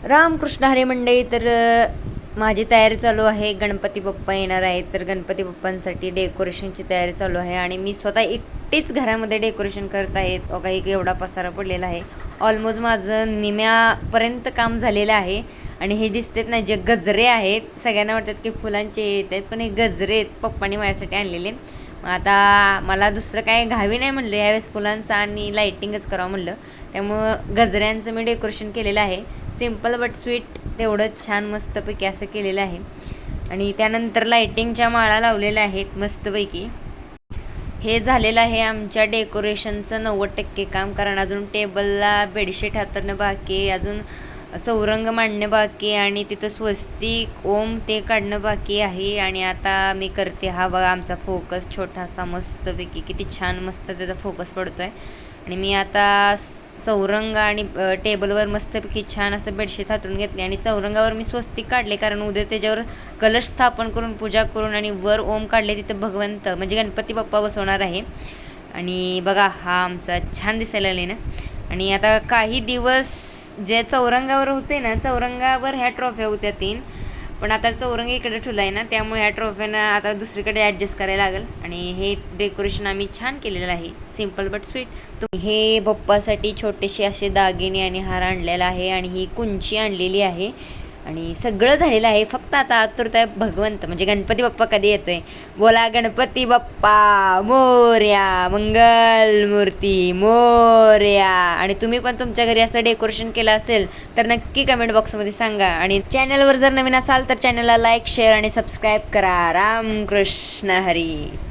रामकृष्ण हरी मंडळी. तर माझी तयारी चालू आहे. गणपती बाप्पा येणार आहेत, तर गणपती बाप्पांसाठी डेकोरेशनची तयारी चालू आहे आणि मी स्वतः एकटीच घरामध्ये डेकोरेशन करत आहेत. बघा एक एवढा पसारा पडलेला आहे. ऑलमोस्ट माझं निम्यापर्यंत काम झालेलं आहे. आणि हे दिसतात ना जे गजरे आहेत, सगळ्यांना वाटतात की फुलांचे येत आहेत, पण हे गजरे आहेत पप्पांनी माझ्यासाठी आणलेले. आता मला दुसरं काय घावी नाही म्हणलं, ह्यावेळेस फुलांचं आणि लाईटिंगच करावं म्हणलं. त्यामुळं गजऱ्यांचं मी डेकोरेशन केलेलं आहे. सिम्पल बट स्वीट तेवढंच छान मस्तपैकी असं केलेलं आहे. आणि त्यानंतर लाईटिंगच्या माळा लावलेल्या आहेत मस्तपैकी. हे झालेलं आहे आमच्या डेकोरेशनचं 90% काम. कारण अजून टेबलला बेडशीट हातरणं बाकी आहे, अजून चौरंग मांडणं बाकी आहे आणि तिथं स्वस्तिक ओम ते काढणं बाकी आहे. आणि आता मी करते. हा बघा आमचा फोकस छोटासा मस्तपैकी किती छान मस्त त्याचा फोकस पडतो आहे. आणि मी आता चौरंग आणि टेबलवर मस्तपैकी छान असं बेडशीट हातरून घेतली आणि चौरंगावर मी स्वस्तिक काढले, कारण उद्या त्याच्यावर कलश स्थापन करून पूजा करून आणि वर ओम काढले, तिथं भगवंत म्हणजे गणपती बाप्पा बसवणार आहे. आणि बघा हा आमचा छान दिसायला लागले ना. आणि आता काही दिवस जे चौरंगावर होते ना, चौरंगावर ह्या ट्रॉफ्या होत्या 3, पण आता चौरंग इकडे ठेवला आहे ना, त्यामुळे ह्या ट्रॉफ्यांना आता दुसरीकडे ॲडजस्ट करायला लागेल. आणि हे डेकोरेशन आम्ही छान केलेलं आहे, सिम्पल बट स्वीट. हे बाप्पासाठी छोटेसे असे दागिने आणि हार आणलेला आहे आणि ही कुंची आणलेली आहे. आणि सगळं झालेलं आहे. फक्त आता आतुरता भगवंत म्हणजे गणपती बाप्पा कधी येतोय. बोला गणपती बाप्पा मोरया, मंगल मूर्ती मोरया. आणि तुम्ही पण तुमच्या घरी असं डेकोरेशन केलं असेल तर नक्की कमेंट बॉक्समध्ये सांगा. आणि चॅनलवर जर नवीन असाल तर चॅनलला लाईक, शेअर आणि सबस्क्राईब करा. रामकृष्ण हरी.